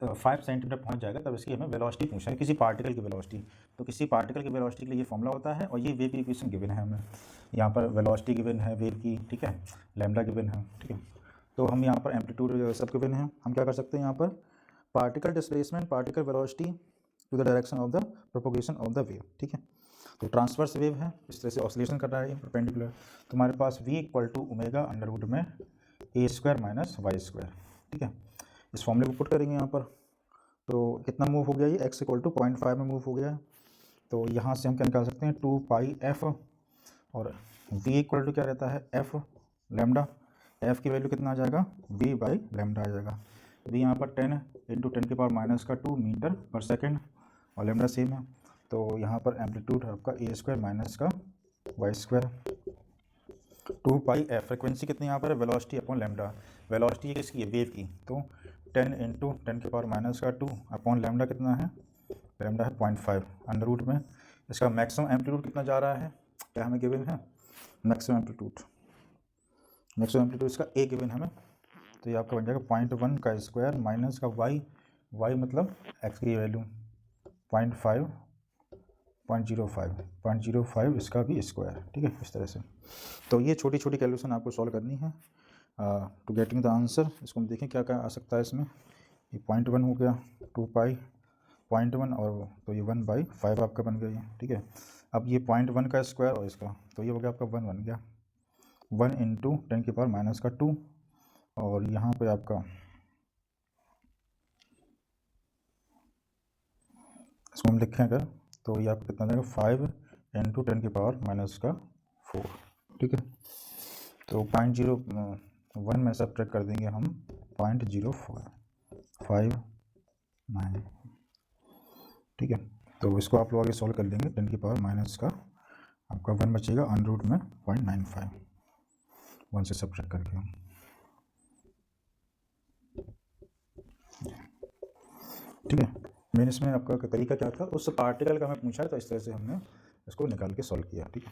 5 सेंटीमीटर पहुंच जाएगा तब इसकी हमें वेलोसिटी पूछा है, किसी पार्टिकल की वेलोसिटी। तो किसी पार्टिकल की वेलोसिटी के लिए ये फॉर्मूला होता है, और ये वेव की इक्वेशन गिवन है हमें, यहाँ पर वेलोसिटी गिवन है वेव की। ठीक है, लैम्डा गिवन है। ठीक है, तो हम यहाँ पर एम्पलीट्यूड सब गिवन है। हम क्या कर सकते हैं, यहाँ पर particle displacement, particle velocity to the direction of the propagation of the wave. ठीक है, तो ट्रांसवर्स वेव है, इस तरह से ऑसिलेशन कर रहा है परपेंडिकुलर। तो हमारे पास V = ω A² - Y²। ठीक है, इस फॉर्मूले को पुट करेंगे यहाँ पर, तो कितना मूव हो गया, ये x = 0.5 में मूव हो गया है। तो यहाँ से हम क्या निकाल सकते हैं, 2πf, और V = क्या रहता है f लैम्डा। f की वैल्यू कितना आ जाएगा, V/λ आ जाएगा। V यहाँ पर 10 × 10⁻² मीटर पर सेकेंड, और लैम्डा सेम है, तो यहाँ पर एम्पलीट्यूड है आपका A² - Y²। 2 pi F, frequency कितनी यहाँ पर है, वेलोसिटी अपॉन लैम्डा, वेलोसिटी किसकी है, वेव की, तो 10 इंटू 10⁻⁻2 अपॉन लैम्डा कितना है, लैम्डा है 0.5 अंडर रूट में इसका मैक्सिमम एम्पलीट्यूड कितना जा रहा है, क्या हमें गिवन है, मैक्सिमम एम्पलीट्यूड इसका ए गिवन हमें, तो ये आपका बन जाएगा 0.1 का स्क्वायर माइनस का वाई मतलब एक्स की वैल्यू 0.05 इसका भी स्क्वायर, ठीक है, इस तरह से। तो ये छोटी छोटी कैलकुलेशन आपको सॉल्व करनी है टू गेटिंग द आंसर। इसको हम देखें क्या क्या आ सकता है इसमें, ये 0.1 हो गया, 2 पाई 0.1 और तो ये 1/5 आपका बन गया ये, ठीक है। अब ये 0.1 का स्क्वायर और इसका, तो ये हो गया आपका 1 बन गया, 1 इंटू 10⁻⁻2 और यहाँ पे आपका इसको हम लिखें अगर, तो ये आपका कितना जाएगा 5 इंटू 10⁻⁻4, ठीक है। तो 0.01 में सब्ट्रैक्ट कर देंगे हम 0.059, ठीक है। तो इसको आप लोग आगे सॉल्व कर लेंगे, 10⁻⁻ का आपका 1 बचेगा अंडर रूट में 0.95, 1 से सब्ट्रैक्ट करके, ठीक है। मैंने इसमें आपका तरीका क्या था, उस पार्टिकल का हमें पूछा है, तो इस तरह से हमने इसको निकाल के सॉल्व किया, ठीक है।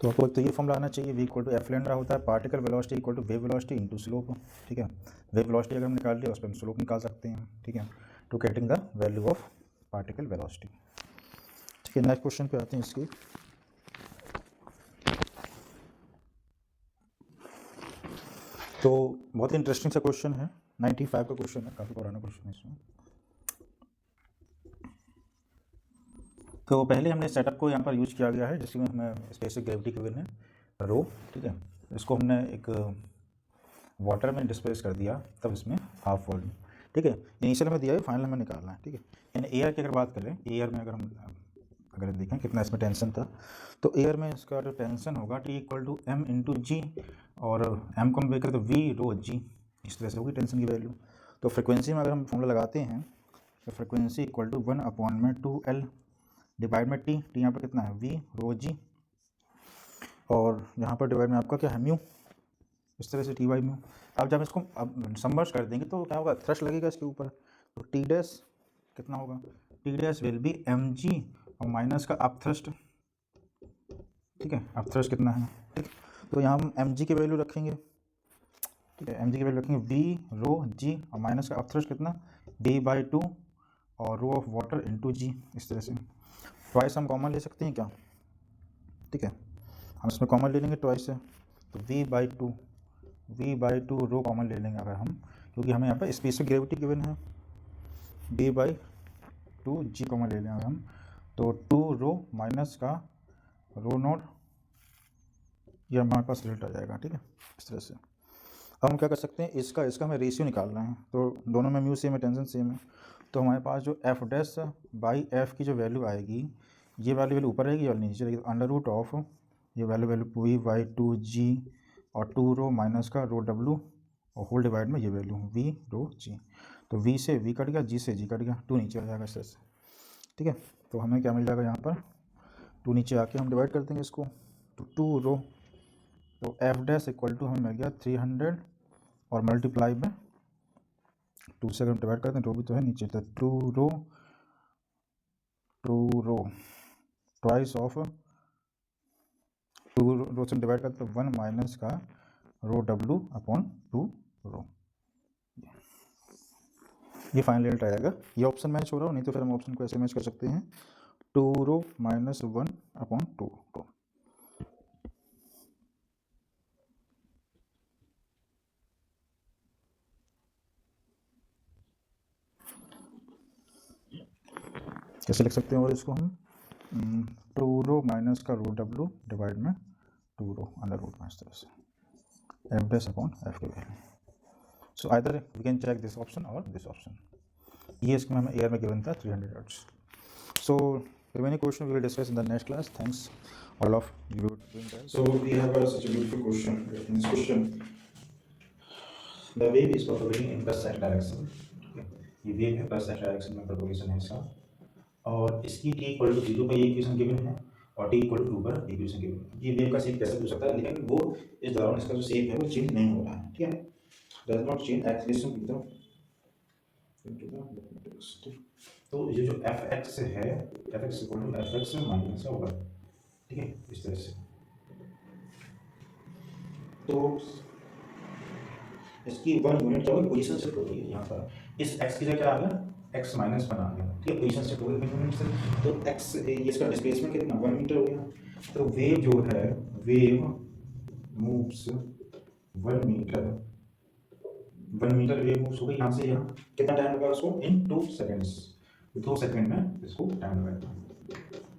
तो आपको तो ये फॉर्मूला आना चाहिए, v equal to f lambda होता है particle velocity equal to wave velocity into slope, ठीक है। वेव वेलोसिटी अगर हम निकाल लिया उस पर हम स्लोप निकाल सकते हैं, ठीक है, to getting the value of particle velocity, ठीक है। नेक्स्ट क्वेश्चन पे आते हैं इसकी। तो बहुत ही इंटरेस्टिंग सा क्वेश्चन है, 95 का क्वेश्चन है, काफ़ी पुराना क्वेश्चन है इसमें। तो पहले हमने सेटअप को यहाँ पर यूज किया गया है जिसमें हमें स्पेसिफिक ग्रेविटी गिवन है रो, ठीक है। इसको हमने एक वाटर में डिस्प्लेस कर दिया, तब इसमें हाफ वॉल्यूम, ठीक है। इनिशियल हमें दिया है, फाइनल हमें निकालना है, ठीक है। यानी एयर की अगर बात करें, एयर में अगर देखें कितना इसमें टेंशन था, तो एयर में इसका जो टेंशन होगा T equal to M into g, और M को हम बेकर तो V रो जी, इस तरह से होगी टेंशन की वैल्यू। तो फ्रिक्वेंसी में अगर हम फॉर्मूला लगाते हैं तो frequency equal to 1/2L divide में टी यहाँ पर कितना है V रो जी, और यहाँ पर डिवाइड में आपका क्या है म्यू, इस तरह से टी बाई म्यू। अब जब इसको अब सबमर्ज कर देंगे तो क्या होगा, थ्रस्ट लगेगा इसके ऊपर, तो टी डैश कितना होगा, T dash will be mg और माइनस का अप थ्रस्ट, ठीक है, अप थ्रस्ट कितना है, ठीक। तो यहाँ हम mg की वैल्यू रखेंगे, ठीक है, mg की वैल्यू रखेंगे v रो जी और माइनस का अप थ्रस्ट कितना b/2 और रो ऑफ वाटर इंटू जी, इस तरह से। ट्वाइस हम कॉमन ले सकते हैं क्या, ठीक है, हम इसमें कॉमन ले लेंगे ट्वाइस से, तो v/2 रो कॉमन ले लेंगे अगर हम, क्योंकि हमें यहाँ पर स्पेसिफिक ग्रेविटी गिवन है, b/2 जी कॉमन ले लेंगे हम, तो 2 रो माइनस का रो नॉट, ये हमारे पास रिजल्ट आ जाएगा, ठीक है, इस तरह से। अब हम क्या कर सकते हैं, इसका हमें रेशियो निकालना है, तो दोनों में म्यू सेम है, टेंशन सेम है, तो हमारे पास जो एफ डैश बाई एफ की जो वैल्यू आएगी, ये वैल्यू ऊपर रहेगी और नीचे रहेगी, अंडर रूट ऑफ ये वैल्यू v/2 जी और 2 रो माइनस का रो डब्लू और होल डिवाइड में ये वैल्यू v रो जी, तो v से v कट गया, g से g कट गया, 2 नीचे आ जाएगा इस तरह से, ठीक है। तो हमें क्या मिल जाएगा यहाँ पर, 2 नीचे आके हम डिवाइड कर देंगे इसको, तो 2 रो, तो एफ डैश इक्वल टू हमें मिल गया 300 और मल्टीप्लाई में 2 से अगर हम डिवाइड करते हैं, रो भी तो है नीचे, तो 2 रो ट्वाइस ऑफ 2 रो से डिवाइड करते हैं 1 माइनस का रो डब्लू अपॉन 2 रो, ये फाइनल रिजल्ट आएगा। ये ऑप्शन मैच हो रहा हो, नहीं तो फिर हम ऑप्शन को ऐसे मैच कर सकते हैं 2 रो माइनस 1 अपॉन 2 रो। कैसे लिख सकते हैं, और इसको हम 2 रो माइनस का रो डब्लू डिवाइड में 2 रो अंडर रूट में, इस तरह से एफ डैश अपॉन एफ की value. So either we can check this option और दिस ऑप्शन। ये इसमें हमें एयर में गिवन था 300 hertz. So remaining question we will discuss in the next class. Thanks all of you doing well. So we have such a beautiful question. In this question, the wave is propagating in plus z direction. ये wave है, plus z direction में propagation है इसका, और इसकी t equal to 0 पर ये equation given है, और टी इक्वल टू पर इक्वेशन गिवन। ये वेव का शेप कैसे पूछ सकता है, लेकिन वो इस दौरान इसका जो शेप है वो चेंज नहीं हो रहा है, ठीक है, डज नॉट चेंज एक्सलेशन की तरफ। तो ये जो एफ एक्स है, f x equal to f x minus का होगा, ठीक है, इस तरह से। तो इसकी वन यूनिट क्या होगी, पोजीशन शिफ्ट होगी यहाँ पर। इस x की जगह क्या आ गया, x माइनस वन आ गया, ठीक है, पोजीशन शिफ्ट होगी वन यूनिट से। तो x ये इसका डिस्प्लेसमेंट कितना, 1 मीटर हो गया। तो वेव जो है, wave moves 1 metre, 1 metre wave moves हो गई यहाँ से यहाँ। कितना टाइम लगा उसको, इन 2 सेकेंड्स, 2 सेकेंड में इसको टाइम लगाएगा।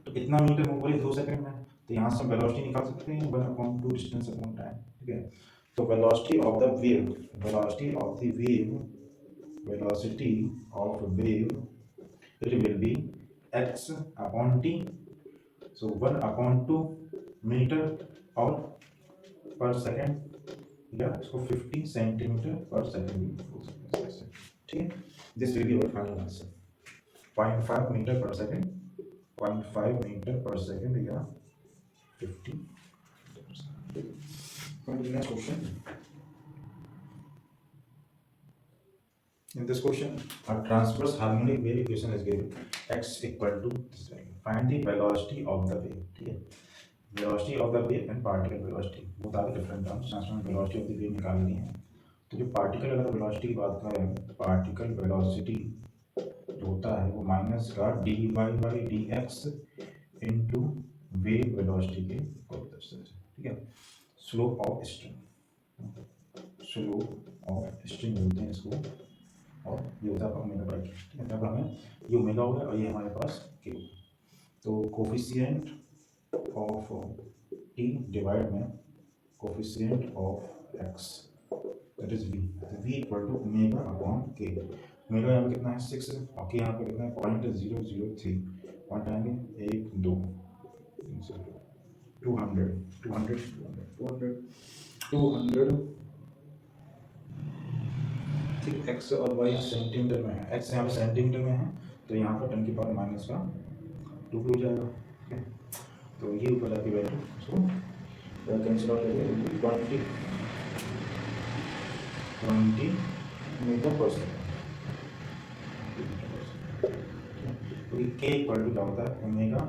तो इतना मीटर मूव हो रही 2 सेकेंड में, तो यहाँ से वेलोसिटी निकाल सकते हैं 1/2 डिस्टेंस अपॉन टाइम, ठीक है। तो velocity of the wave, velocity of the wave, velocity of wave, it will be x upon t, so 1/2 meter और per second, या इसको 50 सेंटीमीटर पर सेकंड भी बोल सकते हैं, ठीक है। This will be our final answer, 0.5 metre per second, 0.5 metre per second या 50। Next question. In this question, a transverse harmonic wave equation is given, x equal to this value. Find the velocity of the wave, ठीक है। Velocity of the wave and particle velocity, both are different terms. Transfer velocity of the wave निकालनी है। तो जो particle अगर velocity की बात करें, पार्टिकल वेलोसिटी जो होता है वो माइनस का d y by d x into wave velocity के इक्वल, ठीक है। Slope of string, slope of string बोलते हैं इसको, और ये होता है ओमेगा बाई के, ठीक है। तब हमें ये ओमेगा हो गया और ये हमारे पास के। तो कोफिशिएंट ऑफ टी डिवाइड में coefficient of x, that is v, v equal to omega upon k. Omega यहाँ पे कितना है 6, और के यहाँ पे कितना है 0.003, पॉइंट आएंगे 1 2 200 200 200 200, ठीक। एक्स और वाई सेंटीमीटर में है, एक्स यहाँ पे सेंटीमीटर में है, तो यहाँ पर 10 की पावर माइनस का 2 हो जाएगा, ठीक है। तो ये ऊपर जाके वैल्यू इसको कैंसिल आउट करेंगे, 20 मीटर पर सेकेंड। तो ये के इक्वल टू क्या होता है, ओमेगा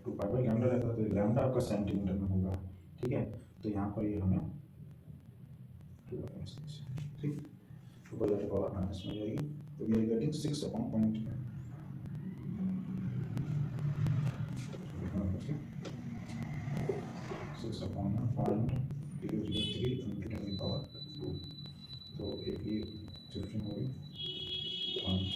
2 पाई बाई लैम्डा रहता है, तो लैम्डा आपका सेंटीमीटर में होगा, ठीक है। तो यहाँ पर ये हमें 2 ठीक, ऊपर जाके पावर माइनस में जाएगी, तो we are getting 6 upon point 6 upon point 003 into 10 की पावर 2। तो एक ये शिफ्टिंग हो गई 20।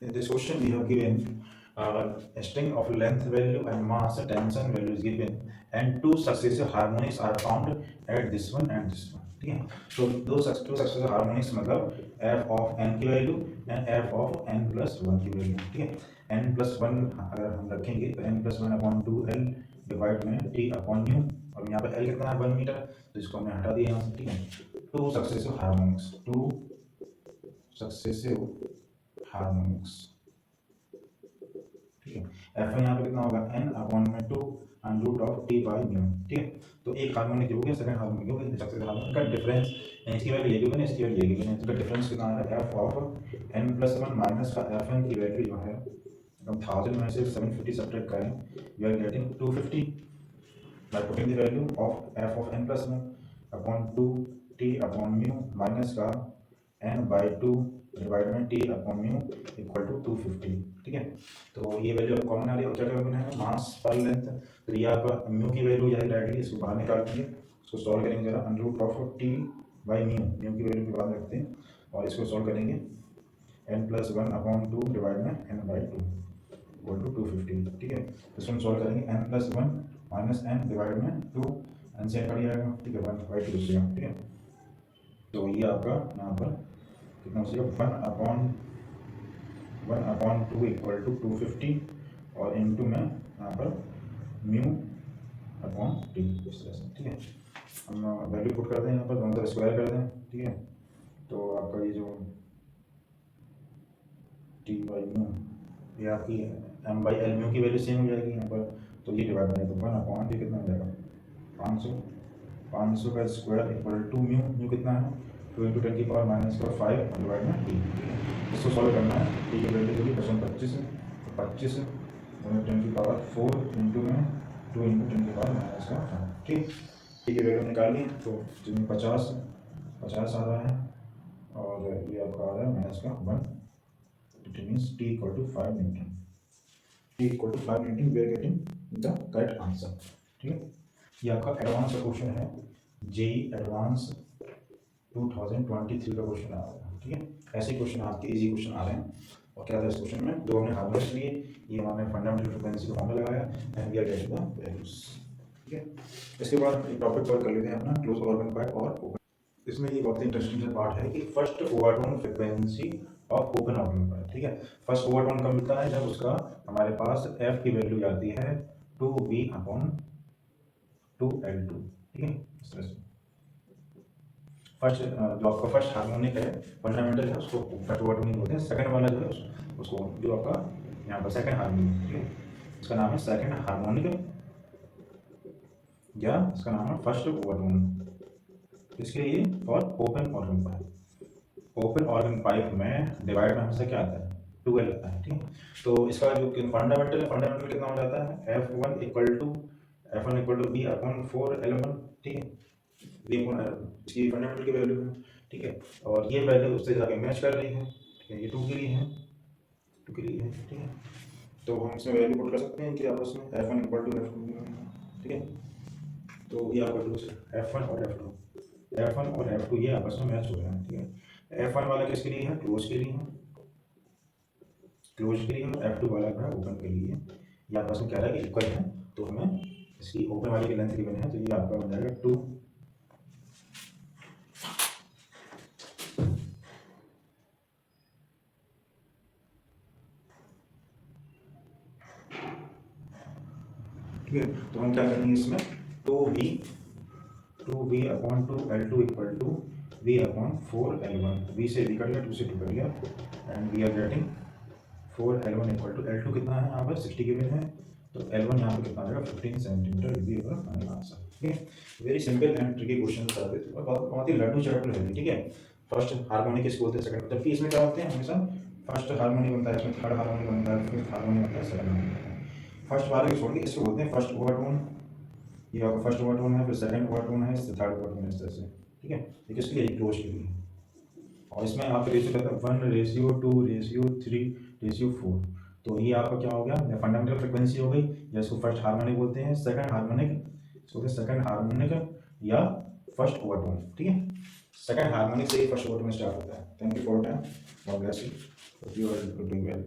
In this question we have given a string of length value and mass tension value is given and two successive harmonics are found at this one and this one, ठीक है। तो two successive harmonics मतलब f of n की value and f of n plus 1 की value, ठीक है। n plus 1 अगर हम रखेंगे तो n plus 1 upon 2l divide में t अपॉन न्यू, और यहाँ पे l कितना है 1 मीटर, तो इसको हमने हटा दिया यहाँ से, ठीक है। Two successive harmonics, two successive harmonics, ठीक है। एफ यहाँ पे कितना होगा n अपॉन में 2 under root of t by mu, ठीक है। तो एक हार्मोनिक हो गया, सेकंड हार्मोनिक हो गया, सक्सेसिव हार्मोनिक का डिफरेंस, इसकी वैल्यू ये गिवन है, इसकी वैल्यू ये गिवन है, तो डिफरेंस कितना आ रहा है f of n plus 1 minus का fn की वैल्यू जो है, हम 1000 में से 750 सब्ट्रैक्ट करें, we are getting 250 by putting the value of f of n plus 1 upon 2 t upon mu minus का n बाई 2 डिवाइड में t upon mu equal to 250, ठीक है। तो ये वैल्यू कॉमन आ रही है, और क्या कॉमन है, मास पर लेंथ। तो ये आपका म्यू की वैल्यू यही डायरेक्टली इसको बाहर निकाल देंगे, इसको सॉल्व करेंगे जरा, under root of t by mu, mu की वैल्यू के बाद रखते हैं और इसको सॉल्व करेंगे, n प्लस 1 अपॉन 2 डिवाइड में n बाई 2 इक्वल टू 250, ठीक है। तो इसको हम सॉल्व करेंगे, n plus 1 minus n divide में 2, n से कट जाएगा, ठीक है, 1 बाई 2 से, ठीक है। तो ये आपका यहाँ पर कितना हो जाएगा 1 अपॉन 2 इक्वल टू 250 और इनटू में यहाँ पर म्यू अपॉन टी, इस तरह से, ठीक है। हम वैल्यू पुट करते हैं यहाँ पर, दोनों तरफ स्क्वायर कर दें, ठीक है। तो आपका ये जो टी बाई म्यू, ये आपकी एम बाई एल म्यू की वैल्यू सेम हो जाएगी यहाँ पर, तो ये डिवाइड करें तो 1/, ये कितना हो जाएगा 500, 500 का square equal to mu, mu कितना है 2 × 10⁻⁵ डिवाइड में टी। इसको सॉल्व करना है, टी की वैल्यू होगी 25 है, तो 25 10⁻⁴ इंटू में 2 × 10⁻⁵, ठीक। टी की वैल्यू निकाली तो जिसमें 50 आ रहा है और ये आपका आ रहा है -1, it means t equal to 5 newton, t equal to 5 newton, we are getting the correct answer, ठीक है। ये आपका एडवांस का क्वेश्चन है, जेई एडवांस 2023 का क्वेश्चन आ रहा है, ठीक है। ऐसे क्वेश्चन आपके इजी क्वेश्चन आ रहे हैं। और क्या था इस क्वेश्चन में, दो हमने हार्मोनिक्स लिए, ये हमने फंडामेंटल फ्रीक्वेंसी का फॉर्मूला लगाया and we are getting the values, ठीक है। इसके बाद एक टॉपिक कवर कर लेते हैं अपना क्लोज ऑर्गन पाइप और ओपन। इसमें ये बहुत ही इंटरेस्टिंग सा पार्ट है कि first overtone frequency of open organ pipe, ठीक है। फर्स्ट ओवरटोन कब मिलता है, जब उसका हमारे पास एफ की वैल्यू आती है 2V/2L2, ठीक है। इस तरह से फर्स्ट जो आपका फर्स्ट हार्मोनिक है फंडामेंटल है उसको फर्स्ट ओवरटोन बोलते हैं, सेकंड वाला जो है उसको जो आपका यहाँ पर सेकंड हार्मोनिक, ठीक है, इसका नाम है सेकंड हार्मोनिक या इसका नाम है फर्स्ट ओवरटोन। इसके लिए for open organ pipe, open organ pipe में डिवाइड में हमेशा क्या आता है 2L आता है, ठीक है। तो इसका जो फंडामेंटल है, फंडामेंटल कितना हो जाता है F1 इक्वल टू B/4L1, ठीक है। इसकी फंडामेंटल की वैल्यू है, ठीक है। और ये वैल्यू उससे जाके मैच कर रही है, ठीक है, ये 2 के लिए है, 2 के लिए है, ठीक है। तो हम इसमें वैल्यू पुट कर सकते हैं कि आपस में F1 इक्वल टू F2, ठीक है। तो ये आपका F1 और F2 ये आपस में मैच हो रहे हैं, ठीक है। F1 वाला किसके लिए है, क्लोज के लिए है, क्लोज के लिए, और F2 वाला है ओपन के लिए। ये आपस में कह रहा है कि इक्वल है, तो हमें इसकी ओपन वाले की लेंथ गिवन है, तो ये आपका बन जाएगा 2, ठीक है। तो हम क्या करेंगे इसमें 2V/2L2 equal to V/4L1, V से V कट गया, 2 से 2 कट गया and we are getting 4L1 equal to L2 कितना है यहाँ पर 60 के में है, तो L1 यहाँ पर कितना आएगा 15 सेंटीमीटर, ये होगा फाइनल आंसर, ठीक है। Very simple and tricky question आते थे और बहुत ही लड्डू चटपट है, ठीक है। फर्स्ट हार्मोनिक इसको बोलते हैं सेकंड, जबकि इसमें क्या होते हैं हमेशा फर्स्ट हार्मोनिक बनता है, इसमें थर्ड हार्मोनिक बनता है, फिफ्थ हार्मोनिक बनता है, सेकंड हार्मोनिक बनता है। फर्स्ट वाले को छोड़ के इसको बोलते हैं फर्स्ट ओवरटोन, ये आपका फर्स्ट ओवरटोन है, फिर सेकंड ओवरटोन है, इससे थर्ड ओवरटोन है, इस तरह से, ठीक है। ये किसके लिए, क्लोज के लिए। और इसमें आपका रेशियो कहता है 1:2:3:4, तो ये आपका क्या हो गया, फंडामेंटल फ्रीक्वेंसी हो गई, या इसको फर्स्ट हार्मोनिक बोलते हैं, सेकंड हार्मोनिक इसको सेकंड हार्मोनिक या फर्स्ट ओवरटोन, ठीक है। सेकंड हार्मोनिक से ही फर्स्ट ओवरटोन स्टार्ट होता है। Thank you for time, God bless you, you are doing well.